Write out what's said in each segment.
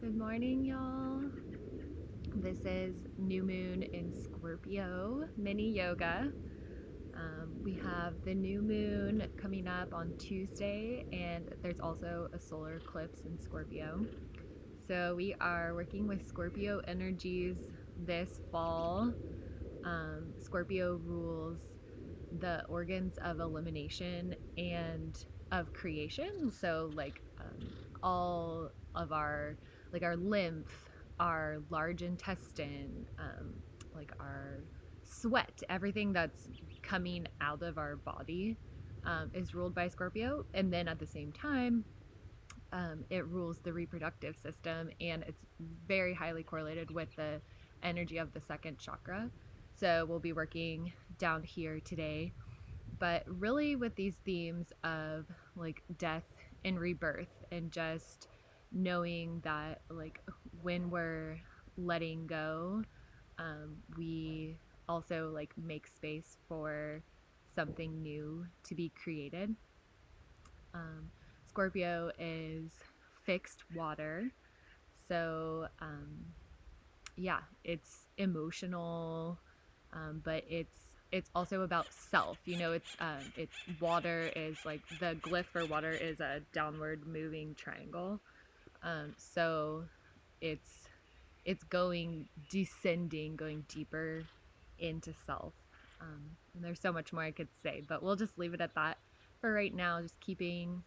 Good morning, y'all. This is new moon in Scorpio, mini yoga. We have the new moon coming up on Tuesday, and there's also a solar eclipse in Scorpio. So we are working with Scorpio energies this fall. Scorpio rules the organs of elimination and of creation. So all of our our lymph, our large intestine, like our sweat, everything that's coming out of our body is ruled by Scorpio. And then at the same time, it rules the reproductive system, and it's very highly correlated with the energy of the second chakra. So we'll be working down here today, but really with these themes of like death and rebirth, and just knowing that like when we're letting go, we also like make space for something new to be created. Scorpio is fixed water, so yeah, it's emotional, but it's also about self. You know, it's water is like the glyph for water is a downward moving triangle. So it's descending, going deeper into self. And there's so much more I could say, but we'll just leave it at that for right now. Just keeping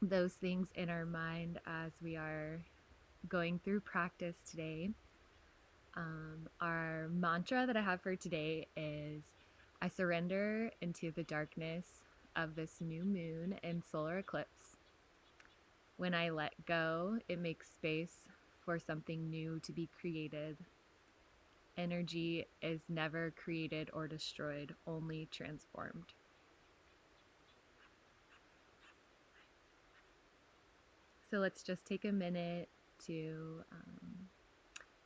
those things in our mind as we are going through practice today. Our mantra that I have for today is I surrender into the darkness of this new moon and solar eclipse. When I let go, it makes space for something new to be created. Energy is never created or destroyed, only transformed. So let's just take a minute to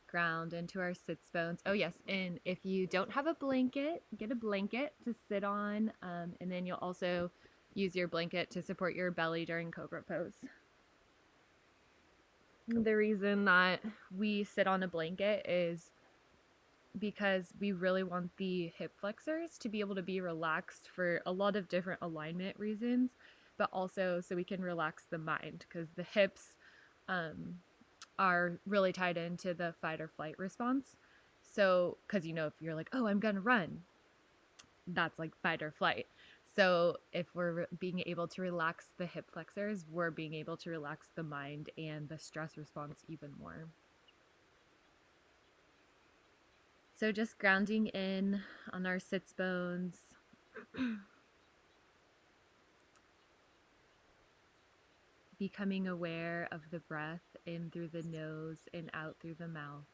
ground into our sits bones. Oh yes, and if you don't have a blanket, get a blanket to sit on, and then you'll also use your blanket to support your belly during cobra pose. The reason that we sit on a blanket is because we really want the hip flexors to be able to be relaxed for a lot of different alignment reasons, but also so we can relax the mind, because the hips are really tied into the fight or flight response. So, because if you're like, oh, I'm gonna run, that's like fight or flight. So if we're being able to relax the hip flexors, we're being able to relax the mind and the stress response even more. So just grounding in on our sits bones. Becoming aware of the breath in through the nose and out through the mouth.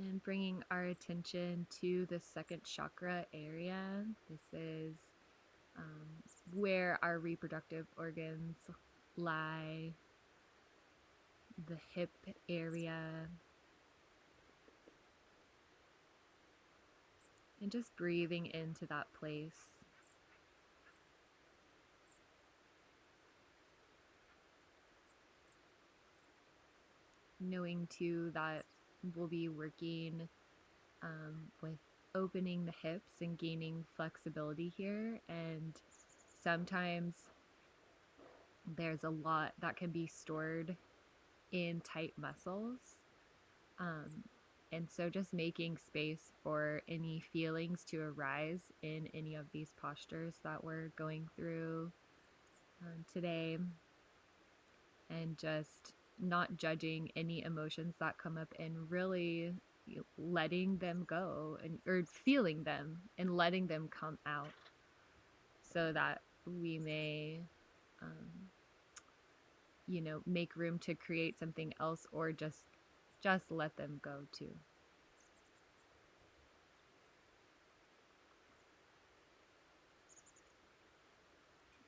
And bringing our attention to the second chakra area. This is where our reproductive organs lie, the hip area. And just breathing into that place. Knowing too that we'll be working with opening the hips and gaining flexibility here, and sometimes there's a lot that can be stored in tight muscles, and so just making space for any feelings to arise in any of these postures that we're going through today, and just not judging any emotions that come up and really letting them go, or feeling them and letting them come out, so that we may make room to create something else, or just let them go too.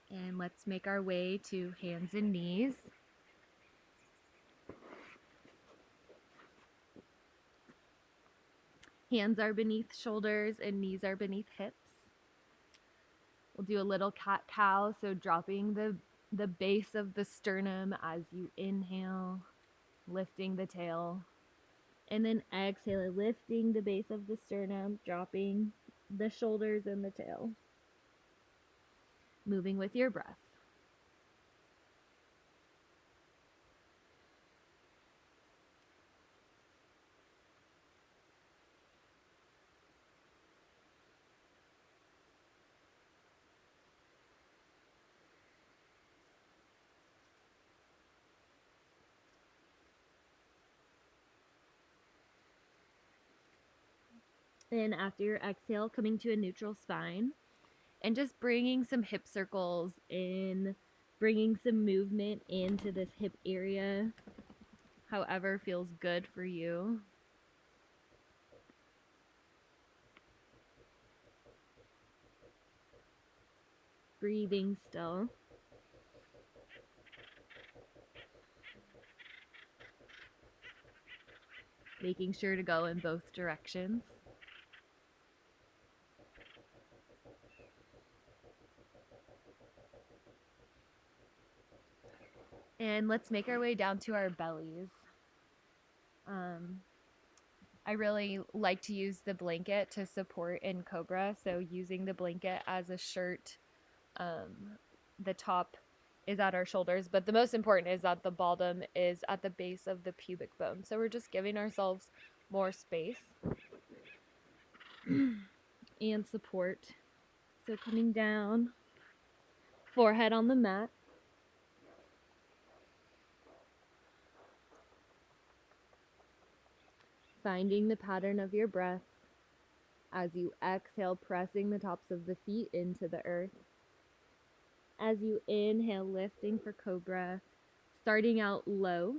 And let's make our way to hands and knees. Hands are beneath shoulders and knees are beneath hips. We'll do a little cat-cow, so dropping the base of the sternum as you inhale, lifting the tail. And then exhale, lifting the base of the sternum, dropping the shoulders and the tail. Moving with your breath. And after your exhale, coming to a neutral spine and just bringing some hip circles in, bringing some movement into this hip area, however feels good for you. Breathing still. Making sure to go in both directions. And let's make our way down to our bellies. I really like to use the blanket to support in Cobra. So using the blanket as a shirt, the top is at our shoulders, but the most important is that the bottom is at the base of the pubic bone. So we're just giving ourselves more space and support. So coming down, forehead on the mat. Finding the pattern of your breath as you exhale, pressing the tops of the feet into the earth. As you inhale, lifting for Cobra, starting out low,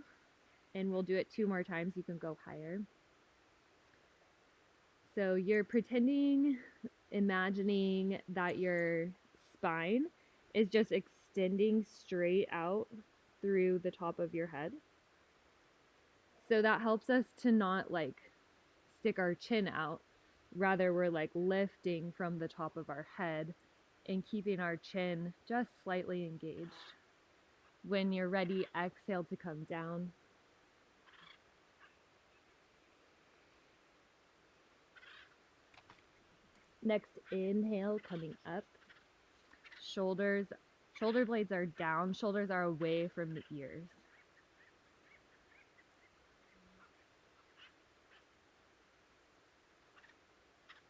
and we'll do it 2 more times. You can go higher. So you're pretending, imagining that your spine is just extending straight out through the top of your head. So that helps us to not stick our chin out. Rather, we're lifting from the top of our head and keeping our chin just slightly engaged. When you're ready, exhale to come down. Next, inhale, coming up. Shoulder blades are down, shoulders are away from the ears.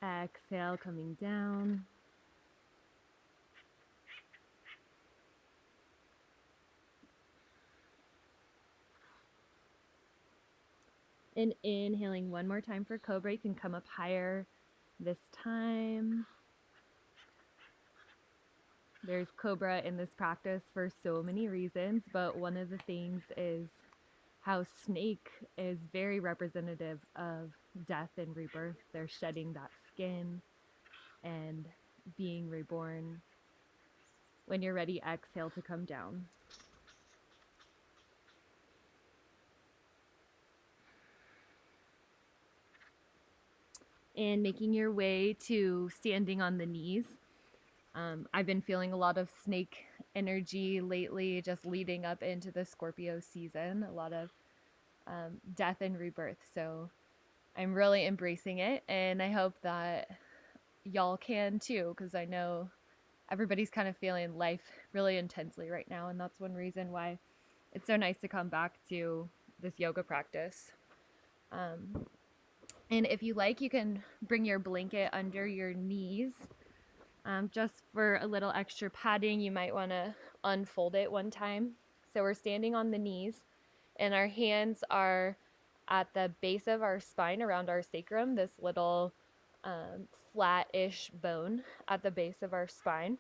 Exhale, coming down. And inhaling one more time for Cobra. You can come up higher this time. There's Cobra in this practice for so many reasons, but one of the things is how snake is very representative of death and rebirth. They're shedding that skin and being reborn. When you're ready, exhale to come down. And making your way to standing on the knees. I've been feeling a lot of snake energy lately, just leading up into the Scorpio season, a lot of death and rebirth. So I'm really embracing it, and I hope that y'all can too, because I know everybody's kind of feeling life really intensely right now, and that's one reason why it's so nice to come back to this yoga practice. And if you like, you can bring your blanket under your knees. Just for a little extra padding, you might want to unfold it one time. So we're standing on the knees, and our hands are at the base of our spine around our sacrum, this little flat-ish bone at the base of our spine.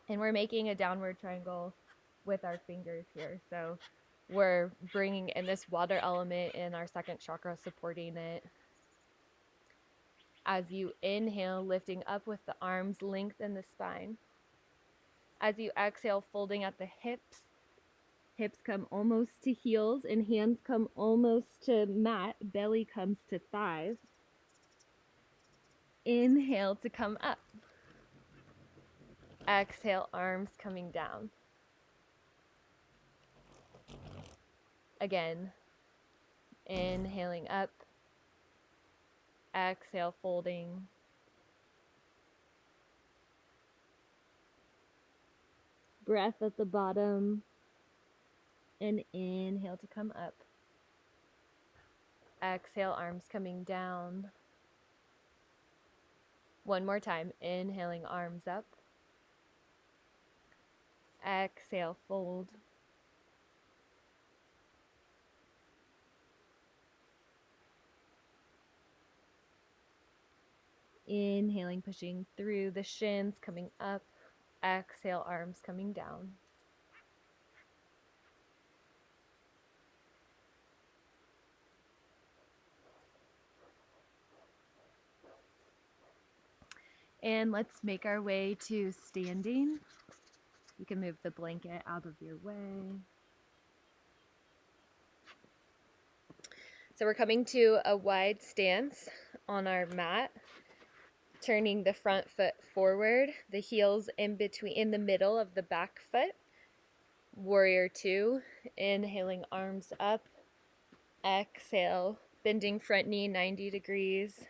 And we're making a downward triangle with our fingers here. So we're bringing in this water element in our second chakra, supporting it. As you inhale, lifting up with the arms, lengthen the spine. As you exhale, folding at the hips. Hips come almost to heels and hands come almost to mat. Belly comes to thighs. Inhale to come up. Exhale, arms coming down. Again, inhaling up. Exhale, folding. Breath at the bottom. And inhale to come up. Exhale, arms coming down. One more time, inhaling, arms up. Exhale, fold. Inhaling, pushing through the shins, coming up. Exhale, arms coming down. And let's make our way to standing. You can move the blanket out of your way. So we're coming to a wide stance on our mat, turning the front foot forward, the heels in the middle of the back foot. Warrior two, inhaling, arms up. Exhale, bending front knee 90 degrees,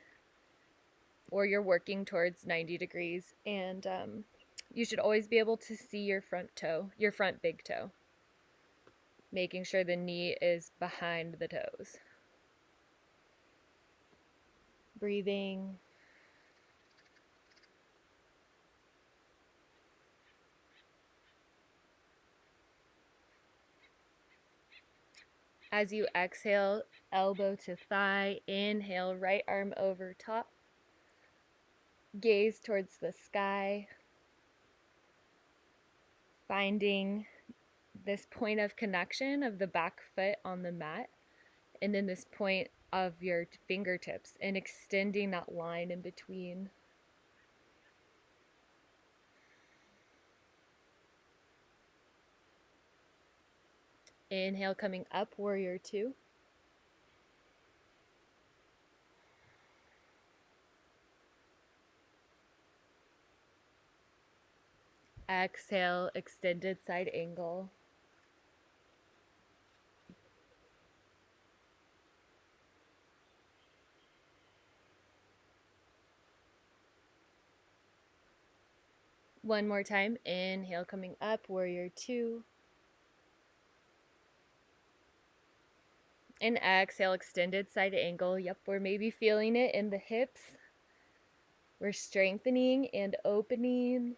or you're working towards 90 degrees. And you should always be able to see your front toe, your front big toe, making sure the knee is behind the toes. Breathing. As you exhale, elbow to thigh. Inhale, right arm over top. Gaze towards the sky. Finding this point of connection of the back foot on the mat. And then this point of your fingertips and extending that line in between. Inhale, coming up, warrior two. Exhale, extended side angle. One more time. Inhale, coming up, warrior two. And exhale, extended side angle. Yep, we're maybe feeling it in the hips. We're strengthening and opening.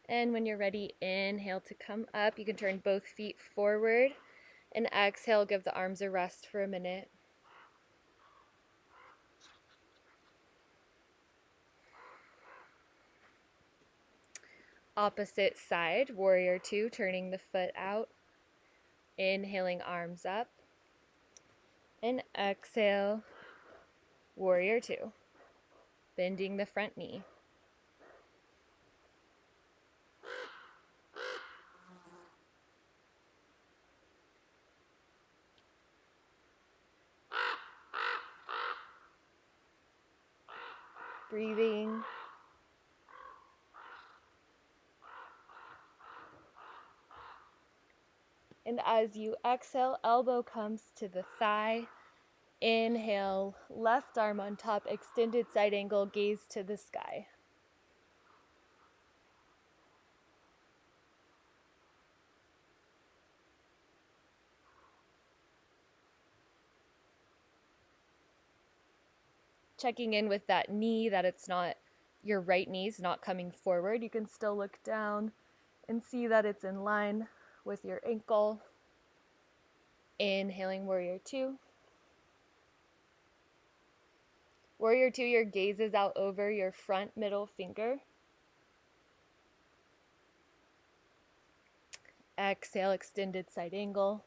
And when you're ready, inhale to come up. You can turn both feet forward. And exhale, give the arms a rest for a minute. Opposite side, warrior two, turning the foot out. Inhaling, arms up. And exhale, warrior two. Bending the front knee. Breathing. And as you exhale, elbow comes to the thigh. Inhale, left arm on top, extended side angle, gaze to the sky. Checking in with that knee, that it's not, your right knee's not coming forward. You can still look down and see that it's in line with your ankle. Inhaling, warrior two. Warrior two, your gaze is out over your front middle finger. Exhale, extended side angle.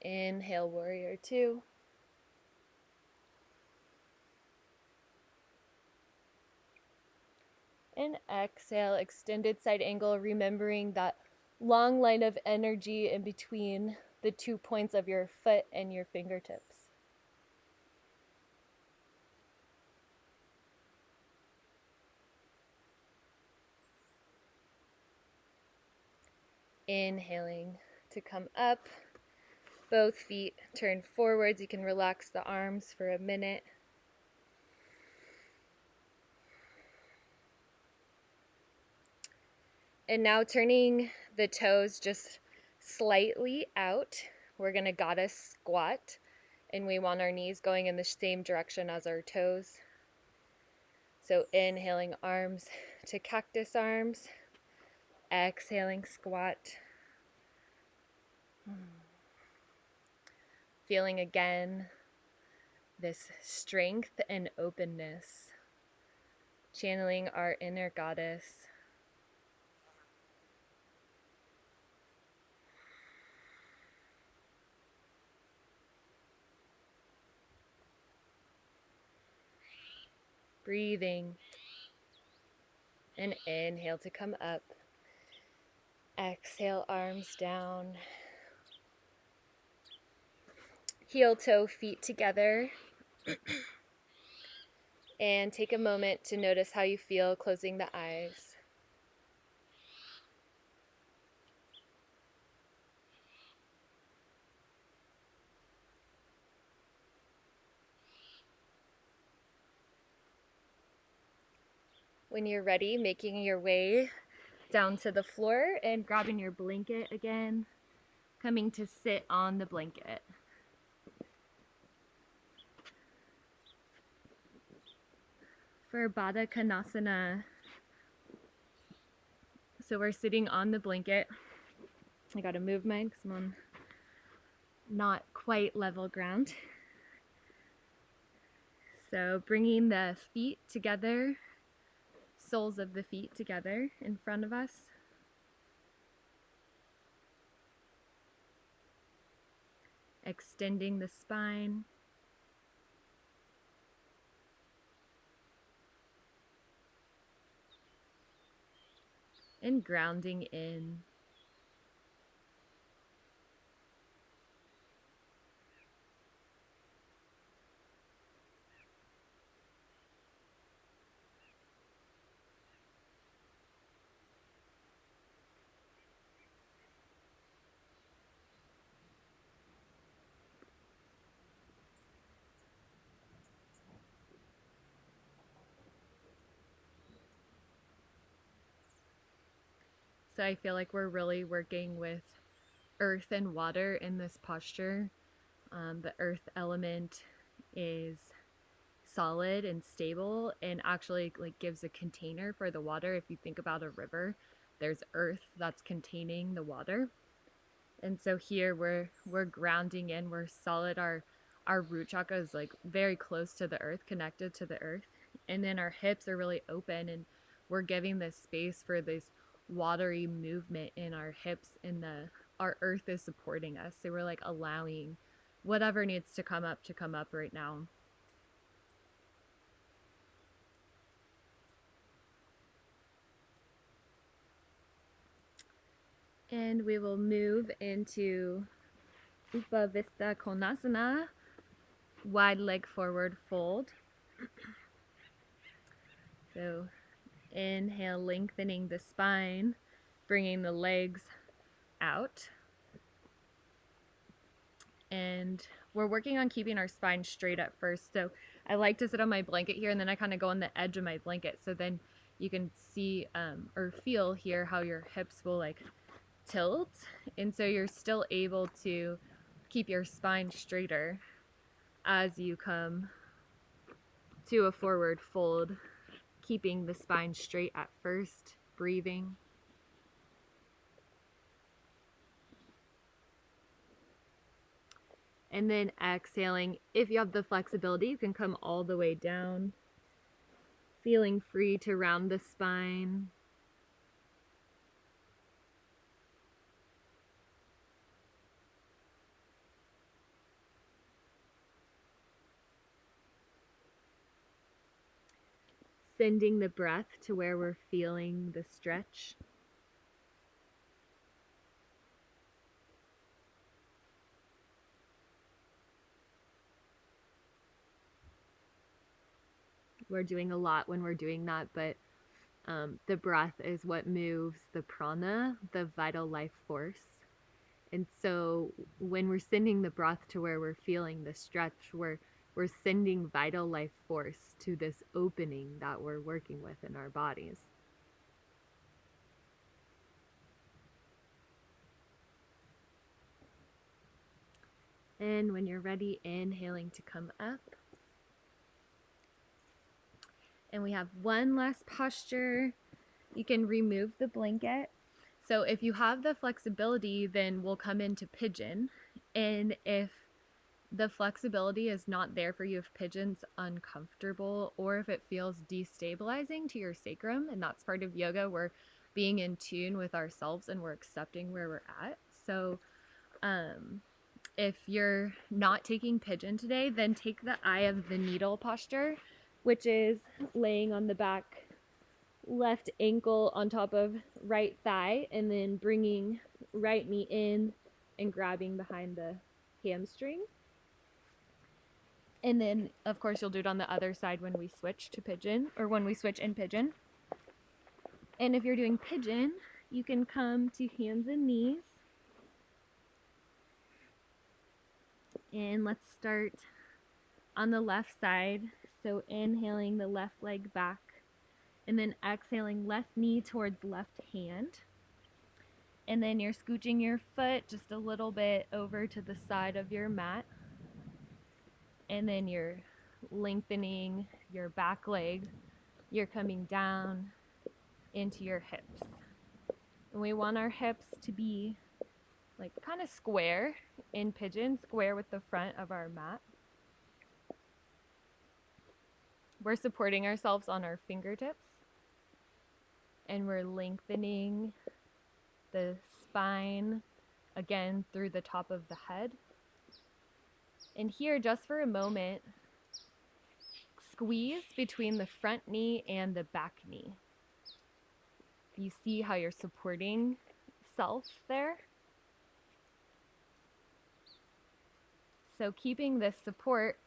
Inhale, warrior two. And exhale, extended side angle, remembering that long line of energy in between the 2 points of your foot and your fingertips. Inhaling to come up, both feet turn forwards. You can relax the arms for a minute. And now turning the toes just slightly out, we're going to goddess squat, and we want our knees going in the same direction as our toes. So inhaling arms to cactus arms, exhaling squat. Feeling again this strength and openness, channeling our inner goddess. Breathing, and inhale to come up. Exhale, arms down. Heel toe feet together. And take a moment to notice how you feel closing the eyes. When you're ready, making your way down to the floor and grabbing your blanket again, coming to sit on the blanket. For Bada Kanasana, so we're sitting on the blanket. I gotta move mine because I'm on not quite level ground. So bringing the feet together, soles of the feet together in front of us. Extending the spine. And grounding in. So I feel like we're really working with earth and water in this posture. The earth element is solid and stable and actually like gives a container for the water. If you think about a river, there's earth that's containing the water. And so here we're grounding in, we're solid. Our root chakra is like very close to the earth, connected to the earth. And then our hips are really open, and we're giving this space for this watery movement in our hips, and our earth is supporting us. So we're like allowing whatever needs to come up right now. And we will move into Bada Kanasana, wide leg forward fold. So inhale, lengthening the spine, bringing the legs out. And we're working on keeping our spine straight at first. So I like to sit on my blanket here, and then I kind of go on the edge of my blanket. So then you can see or feel here how your hips will like tilt. And so you're still able to keep your spine straighter as you come to a forward fold, keeping the spine straight at first, breathing. And then exhaling. If you have the flexibility, you can come all the way down, feeling free to round the spine. sending the breath to where we're feeling the stretch. We're doing a lot when we're doing that, but the breath is what moves the prana, the vital life force. And so when we're sending the breath to where we're feeling the stretch, we're sending vital life force to this opening that we're working with in our bodies. And when you're ready, inhaling to come up. And we have one last posture. You can remove the blanket. So if you have the flexibility, then we'll come into pigeon. And if the flexibility is not there for you, if pigeon's uncomfortable, or if it feels destabilizing to your sacrum, and that's part of yoga, we're being in tune with ourselves and we're accepting where we're at. So if you're not taking pigeon today, then take the eye of the needle posture, which is laying on the back, left ankle on top of right thigh, and then bringing right knee in and grabbing behind the hamstring. And then, of course, you'll do it on the other side when we switch to pigeon, or when we switch in pigeon. And if you're doing pigeon, you can come to hands and knees. And let's start on the left side. So inhaling the left leg back, and then exhaling left knee towards left hand. And then you're scooching your foot just a little bit over to the side of your mat. And then you're lengthening your back leg. You're coming down into your hips. And we want our hips to be like kind of square in pigeon, square with the front of our mat. We're supporting ourselves on our fingertips. And we're lengthening the spine again through the top of the head. And here, just for a moment, squeeze between the front knee and the back knee. You see how you're supporting self there? So keeping this support,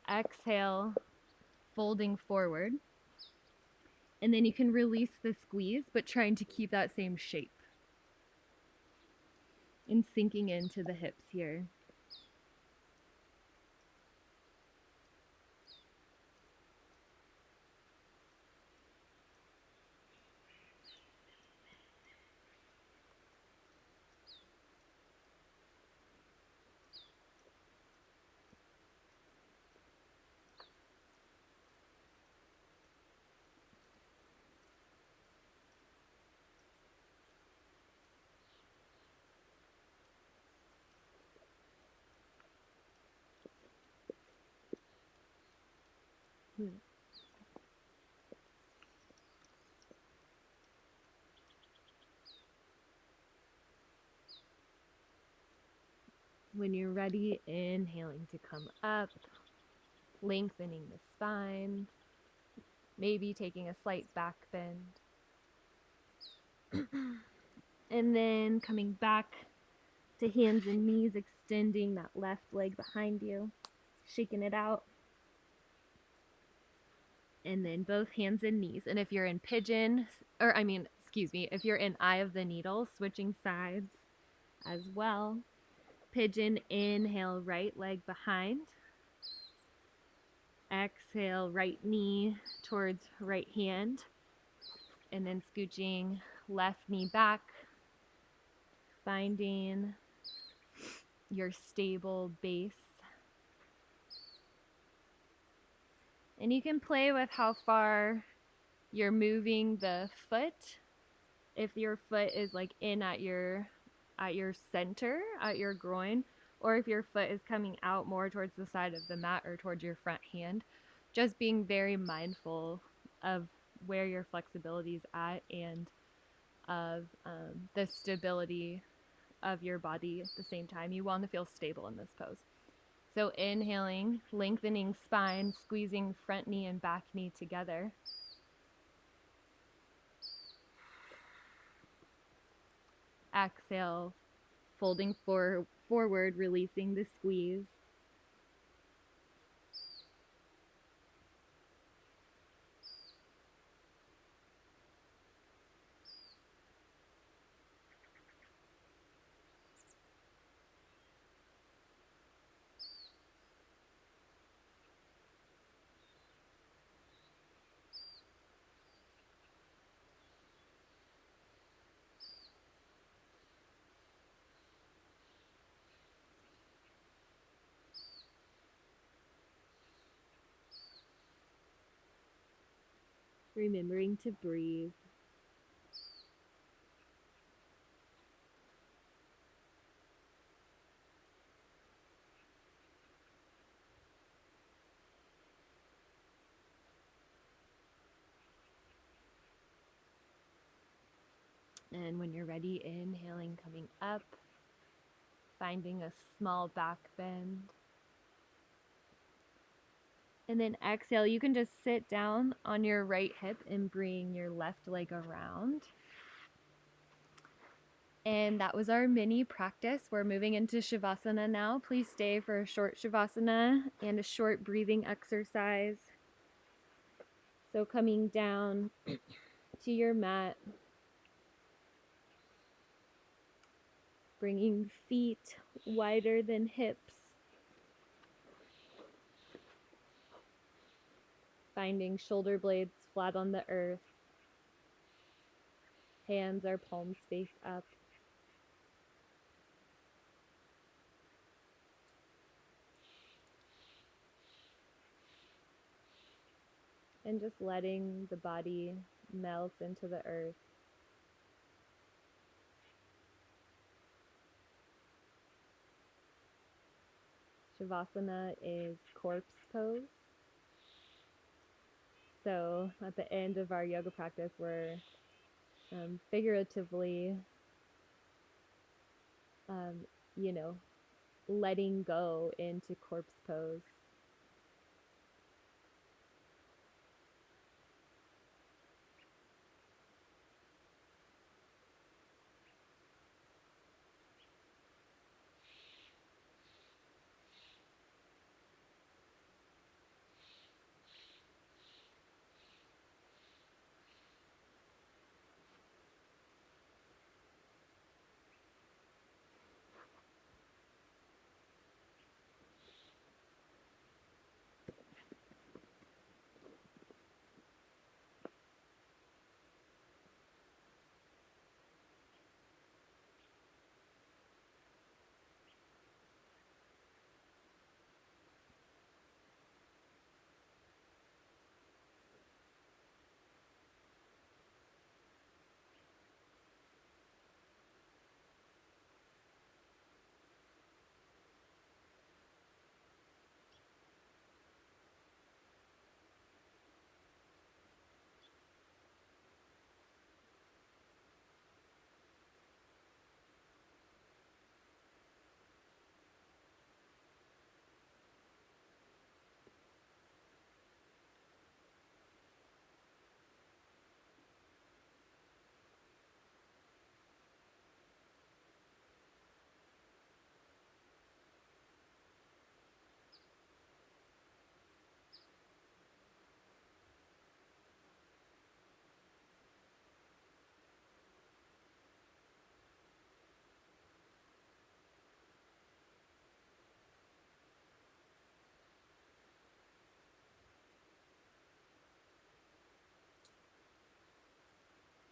exhale, folding forward. And then you can release the squeeze, but trying to keep that same shape. And sinking into the hips here. When you're ready, inhaling to come up, lengthening the spine, maybe taking a slight back bend. And then coming back to hands and knees, extending that left leg behind you, shaking it out. And then both hands and knees. And if you're in pigeon, if you're in eye of the needle, switching sides as well. Pigeon, inhale, right leg behind. Exhale, right knee towards right hand. And then scooching left knee back. Finding your stable base. And you can play with how far you're moving the foot. If your foot is like in at your center, at your groin, or if your foot is coming out more towards the side of the mat or towards your front hand, just being very mindful of where your flexibility is at and of the stability of your body at the same time. You want to feel stable in this pose. So inhaling, lengthening spine, squeezing front knee and back knee together. exhale, folding forward, releasing the squeeze. Remembering to breathe. And when you're ready, inhaling, coming up, finding a small back bend. And then exhale, you can just sit down on your right hip and bring your left leg around. And that was our mini practice. We're moving into Savasana now. Please stay for a short Savasana and a short breathing exercise. So coming down to your mat, bringing feet wider than hips, finding shoulder blades flat on the earth, hands are palms face up. And just letting the body melt into the earth. Shavasana is corpse pose. So at the end of our yoga practice, we're figuratively, letting go into corpse pose.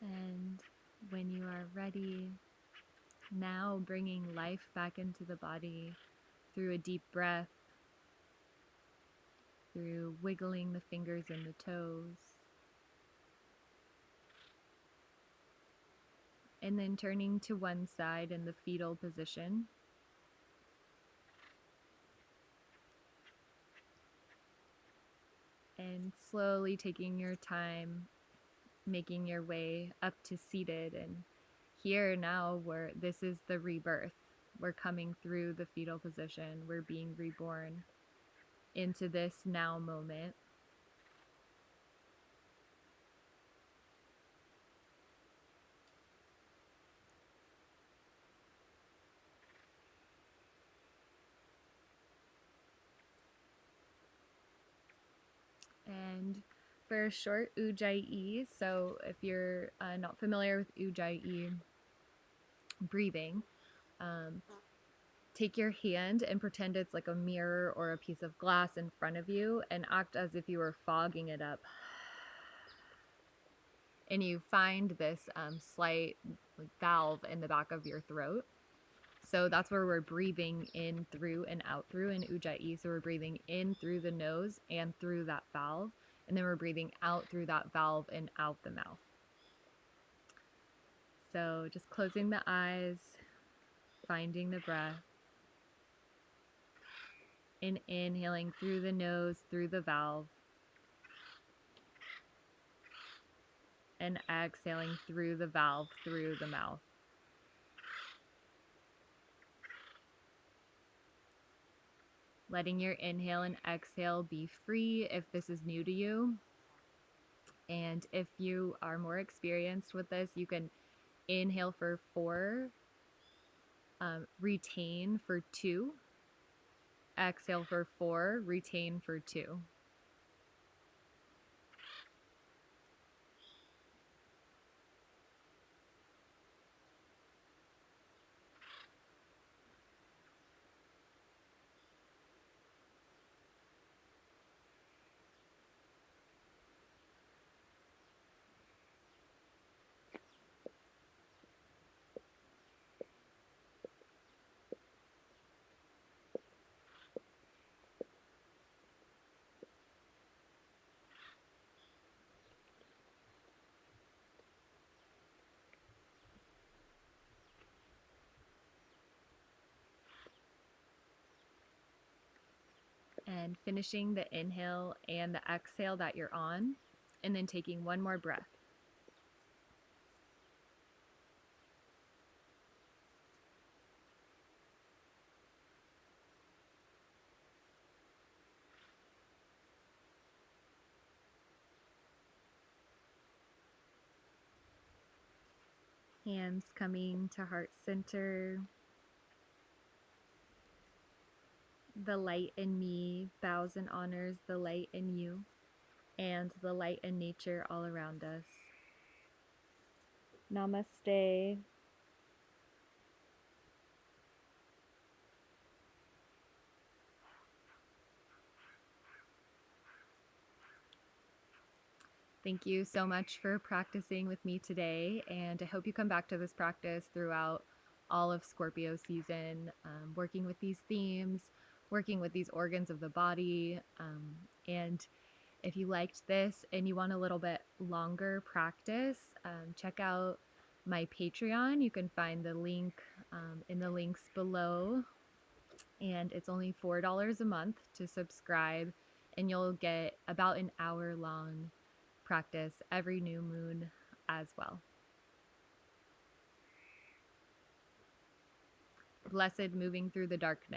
And when you are ready, now bringing life back into the body through a deep breath, through wiggling the fingers and the toes, and then turning to one side in the fetal position. And slowly taking your time, making your way up to seated. And here now, this is the rebirth. We're coming through the fetal position. We're being reborn into this now moment. And for a short Ujjayi, so if you're not familiar with Ujjayi breathing, take your hand and pretend it's like a mirror or a piece of glass in front of you and act as if you were fogging it up. And you find this slight valve in the back of your throat. So that's where we're breathing in through and out through in Ujjayi. So we're breathing in through the nose and through that valve. And then we're breathing out through that valve and out the mouth. So just closing the eyes, finding the breath, and inhaling through the nose, through the valve, and exhaling through the valve, through the mouth. Letting your inhale and exhale be free if this is new to you. And if you are more experienced with this, you can inhale for 4, retain for 2, exhale for 4, retain for 2. And finishing the inhale and the exhale that you're on, and then taking one more breath. Hands coming to heart center. The light in me bows and honors the light in you and the light in nature all around us. Namaste. Thank you so much for practicing with me today, and I hope you come back to this practice throughout all of Scorpio season, working with these themes, working with these organs of the body. And if you liked this and you want a little bit longer practice, check out my Patreon. You can find the link in the links below, and it's only $4 a month to subscribe, and you'll get about an hour-long practice every new moon as well. Blessed moving through the darkness.